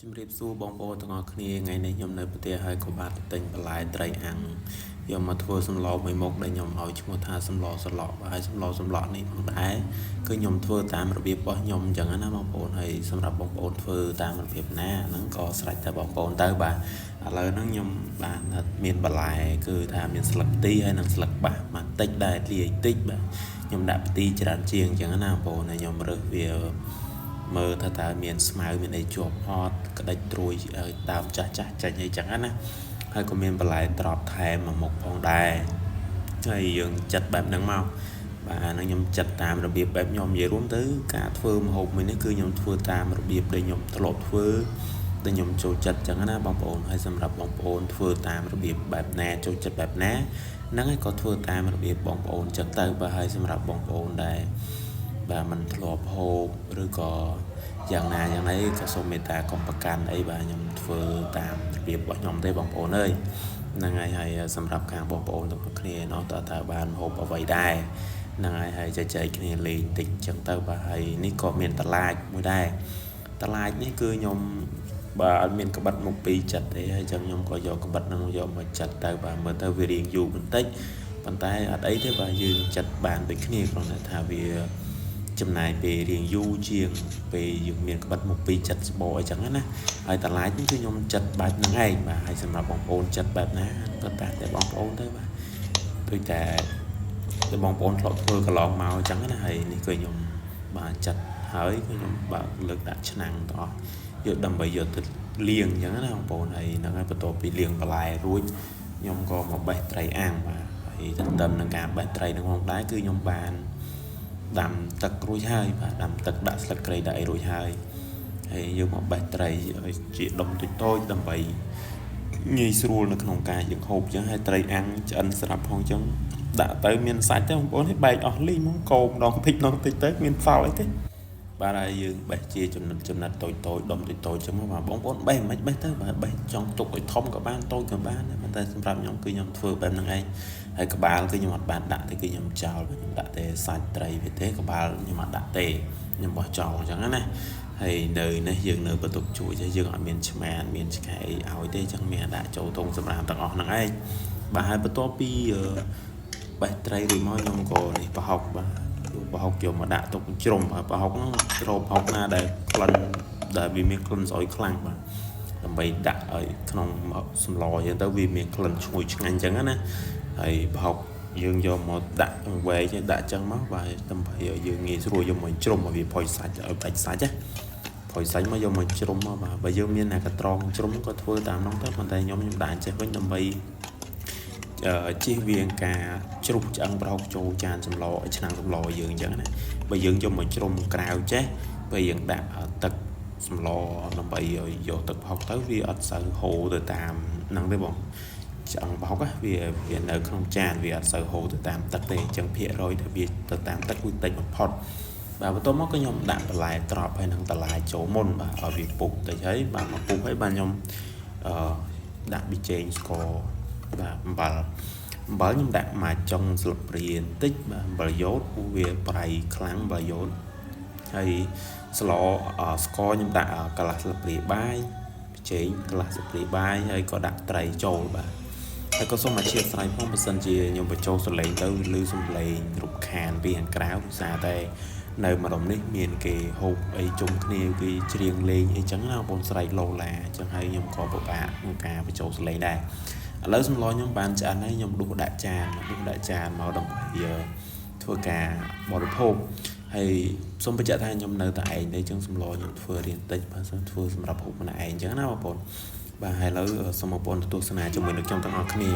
ជំរាបសួរបងប្អូនទាំងអស់គ្នាថ្ងៃនេះខ្ញុំនៅប្រទេសហើយក៏បានទៅទិញបន្លែត្រីអាំងយកមកធ្វើសម្លមួយមុខដែលខ្ញុំឲ្យឈ្មោះថាសម្លសឡក់ហើយសម្លសឡក់នេះផងដែរគឺខ្ញុំធ្វើតាមរបៀបរបស់ខ្ញុំអញ្ចឹងណាបងប្អូនហើយសម្រាប់បងប្អូនធ្វើតាមរបៀបណាហ្នឹងក៏ស្រេចតែបងប្អូនទៅបាទឥឡូវហ្នឹងខ្ញុំបានមានបន្លែគឺថាមានស្លឹកទីហើយនិងស្លឹកបាសបន្តិចដែរលាយតិចបាទខ្ញុំដាក់ផ្ទីច្រើនជាងអញ្ចឹងណាបងប្អូនហើយខ្ញុំរើសវាមើលថាតើមានស្មៅមានអីជាប់អត់ក្តិចត្រួយឲ្យដើមចាស់ចាញ់អីចឹងណាហើយក៏មានបន្លែត្រប់ថែមមួយមុខផងដែរហើយយើងចាត់បែបហ្នឹងមកបាទហ្នឹងខ្ញុំចាត់តាមរបៀបបែបខ្ញុំនិយាយរួមទៅការធ្វើម្ហូបមួយនេះគឺខ្ញុំធ្វើតាមរបៀបដែលខ្ញុំធ្លាប់ធ្វើដែលខ្ញុំចូលចិត្តចឹងណាបងប្អូនហើយសម្រាប់បងប្អូនធ្វើតាមរបៀបបែបណាចូលចិត្តបែបណាហ្នឹងហើយក៏ធ្វើតាមរបៀបបងប្អូនចឹងទៅបាទហើយសម្រាប់បងប្អូនដែរបាទมันធ្លាប់ហូបឬក៏យ៉ាងណាយ៉ាងណីក៏សូមមេត្តាកុំប្រកាន់អីបាទខ្ញុំធ្វើតាមរបៀបរបស់ខ្ញុំទេបងប្អូនអើយហ្នឹងហើយសម្រាប់ខាងបងប្អូនទាំងអស់គ្នានោះតើបានហូបអ្វីដែរហ្នឹងហើយចែកគ្នាលេងតិចចឹងទៅបាទហើយនេះក៏មានតឡាចមួយដែរតឡាចនេះគឺខ្ញុំបាទអត់មានក្បិតមុខពីរចិត្តទេហើយចឹងខ្ញុំក៏យកក្បិតហ្នឹងយកមកចាត់ទៅបាទមើលទៅវារៀងយូរបន្តិចប៉ុន្តែអត់អីទេបាទយើងចាត់បានដូចគ្នាគ្រាន់តែថាវាចំណាយពេលរៀងយូរជាងពេលយើងមានក្បិតមុខពីរចិត្តស្បអញ្ចឹងណាហើយតឡាចនេះគឺខ្ញុំចាត់បែបហ្នឹងឯងបាទហើយសម្រាប់បងប្អូនចាត់បែបណាក៏តែបងប្អូនទៅបាទដូចតែបងប្អូនធ្លាប់ធ្វើកន្លងមកអញ្ចឹងណាហើយនេះគឺខ្ញុំបាទចាត់ហើយគឺខ្ញុំបើកលើកដាក់ឆ្នាំងទាំងអស់យកដើម្បីយកទៅលាងអញ្ចឹងណាបងប្អូនហើយហ្នឹងហើយបន្ទាប់ពីលាងបន្លែរួចខ្ញុំក៏មកបេះត្រីអាំងបាទហើយទន្ទឹមនឹងការបេះត្រីនឹងផងដែរគឺខ្ញុំបានដាំទឹករួចហើយបាទដាំទឹកដាក់ស្លឹកគ្រៃដាក់អីរួចហើយយកមកបេះត្រីឲ្យជាដុំតូចៗដើម្បីងាយស្រួលនៅក្នុងការយើងហូបអញ្ចឹងហើយត្រីអាំងឆ្អិនស្រាប់ផងអញ្ចឹងដាក់ទៅមានសាច់ទេបងប្អូនឲ្យបែកអស់លីងមកកោម្ដងតិចទៅមានសល់អីទេបាទហើយយើងបេះជាចំណិតតូចដុំតូចអញ្ចឹងមកបាទបងប្អូនបេះមិនបេះទៅបាទបេះចង់ទុកឲ្យធំក៏បានតូចក៏បានដែរប៉ុន្តែសម្រាប់ខ្ញុំគឺខ្ញុំធ្វើបែបហ្នឹងឯងហើយក្បាលគឺខ្ញុំអត់បានដាក់ទេគឺខ្ញុំចោលខ្ញុំដាក់តែសាច់ត្រីវាទេក្បាលខ្ញុំអត់ដាក់ទេខ្ញុំបោះចោលអញ្ចឹងណាហើយនៅនេះយើងនៅបន្ទប់ជួចហើយយើងអត់មានឆ្មាមានឆ្កែអីឲ្យទេអញ្ចឹងមានដាក់ចូលធុងសម្រាប់ទាំងអស់ហ្នឹងឯងបាទហើយបន្ទាប់ពីបេះត្រីរួចមកខ្ញុំក៏នេះប្រហុកបាទប្រហុកយកមកដាក់ទុកជ្រុំបាទប្រហុកហ្នឹងជ្រោបប្រហុកណាដែលក្លិនដែលវាមានក្លិនស្អុយខ្លាំងបាទដើម្បីដាក់ឲ្យក្នុងសម្លអញ្ចឹងទៅវាមានក្លិនឈ្ងុយឆ្ងាញ់អញ្ចឹងណាហើយប្រហុកយើងយកមកដាក់វែកដាក់ចឹងមកបាទដើម្បីឲ្យយើងងាយស្រួលយកមកជ្រុំឲ្យវាផុយសាច់ឲ្យបាច់សាច់ណាផុយសាច់មកយកមកជ្រុំមកបាទបើយើងមានអ្នកកត្រងជ្រុំក៏ធ្វើតាមនោះទៅប៉ុន្តែខ្ញុំដាក់ចេះវិញដើម្បីជៀសវាងការជ្រុះឆ្អឹងប្រហុកចូលចានសម្លឆ្នាំងសម្លយើងអញ្ចឹងណាបើយើងយកមកជ្រុំក្រៅចេះពេលយើងដាក់ទឹកសម្លដើម្បីឲ្យយកទឹកប្រហុកទៅវាអត់សូវហូរទៅតាមហ្នឹងទេបងឆ្អឹងប្រហុកវានៅក្នុងចានវាអត់សូវហូរទៅតាមទឹកទេអញ្ចឹងភាគរយទៅវាទៅតាមទឹកវាតិចបំផុតបាទបន្ទាប់មកក៏ខ្ញុំដាក់បន្លែត្រប់ហើយនឹងបន្លែចូលមុនបាទឲ្យវាពុះតិចហើយបាទមកពុះហើយបាទខ្ញុំដាក់ប៊ីចេងស្ករបាទអំបិលខ្ញុំដាក់មួយចុងស្លឹកព្រាបន្តិចបាទអំបិលយោតព្រោះវាប្រៃខ្លាំងអំបិលយោតហើយស្ករខ្ញុំដាក់កន្លះស្លាបព្រាបាយប៊ីចេងកន្លះស្លាបព្រាបាយហើយក៏ដាក់ត្រីចូលបាទហើយក៏សូមអធិស្ឋានផងបើសិនជាខ្ញុំបញ្ចូលសលេងទៅឬសំឡេងរំខានពីខាងក្រៅដោយសារតែនៅម្ដុំនេះមានគេហូបអីជុំគ្នាគេច្រៀងលេងអីចឹងណាបងស្រែកឡូឡាអញ្ចឹងហើយខ្ញុំក៏ពិបាកក្នុងការបញ្ចូលសលេងដែរឥឡូវសម្លខ្ញុំបានឆ្អិនហើយខ្ញុំដួសដាក់ចានមកដើម្បីធ្វើការបរិភោគហើយសូមបញ្ជាក់ថាខ្ញុំនៅតែឯងទេអញ្ចឹងសម្លខ្ញុំធ្វើរៀងតិចបាទធ្វើសម្រាប់ហូបម្នាក់ឯងអញ្ចឹងណាបងប្អូនបាទហើយឥឡូវសូមបងប្អូនទស្សនាជាមួយនឹងខ្ញុំទាំងអស់គ្នា